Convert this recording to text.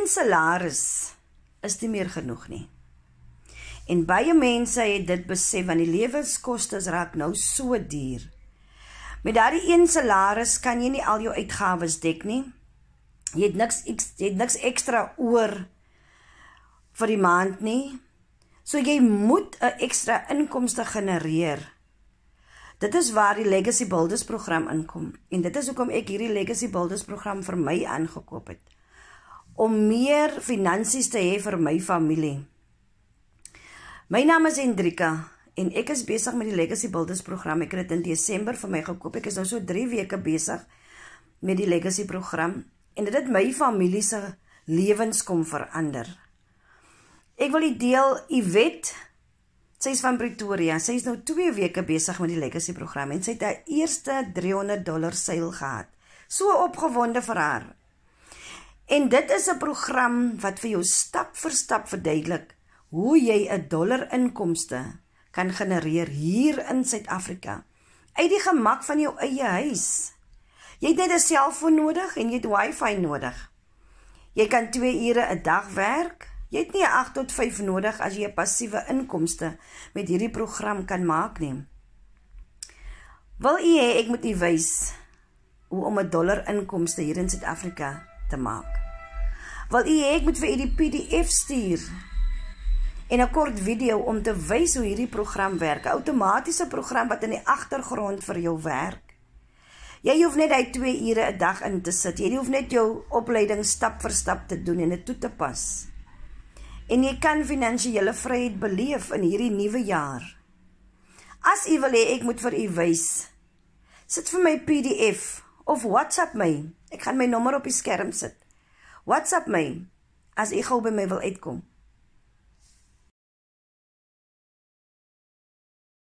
een salaris is nie meer genoeg nie. En baie mense het dit besef, want die lewenskostes raak nou so duur. Met daardie een salaris kan jy nie al jou uitgawes dek nie. Jy het niks ekstra oor vir die maand nie. So jy moet 'n ekstra inkomste genereer. Dit is waar die Legacy Builders program inkom. En dit is hoekom ek hierdie Legacy Builders program vir my aangekoop het. Om meer finansies te hê vir my familie. My naam is Hendrika en ek is besig met die Legacy Builders program. Ek het dit in Desember vir my gekoop. Ek is nou so 3 weke besig met die Legacy program. En dit het my familie se lewens kom verander. Ek wil die deel, Yvette, sy is van Pretoria, sy is nou 2 weke besig met die Legacy program en sy het haar eerste $300 seil gehad. So opgewonde vir haar. En dit is 'n program wat vir jou stap vir stap verduidelik hoe jy $1 inkomste kan genereer hier in Suid-Afrika. Uit die gemak van jou eie huis. Jy het net 'n selfoon nodig en jy het wifi nodig. Jy kan 2 ure 'n dag werk. Jy het nie 8 tot 5 nodig as jy 'n passiewe inkomste met hierdie program kan maak nie. Wil u hê ek moet u wys hoe om $1 inkomste hier in Suid-Afrika te maak? Wil u hê ek moet vir u die PDF stuur en 'n kort video om te wys hoe hierdie program werk? 'n Outomatiese program wat in die agtergrond vir jou werk. Jy hoef net hy 2 ure 'n dag in te sit. Jy hoef net jou opleiding stap vir stap te doen en dit toe te pas. En jy kan finansiële vryheid beleef in hierdie nuwe jaar. As u wil hê ek moet vir u wys, sit vir my PDF of WhatsApp my. Ek gaan my nommer op die skerm sit. WhatsApp my as u gou by my wil uitkom.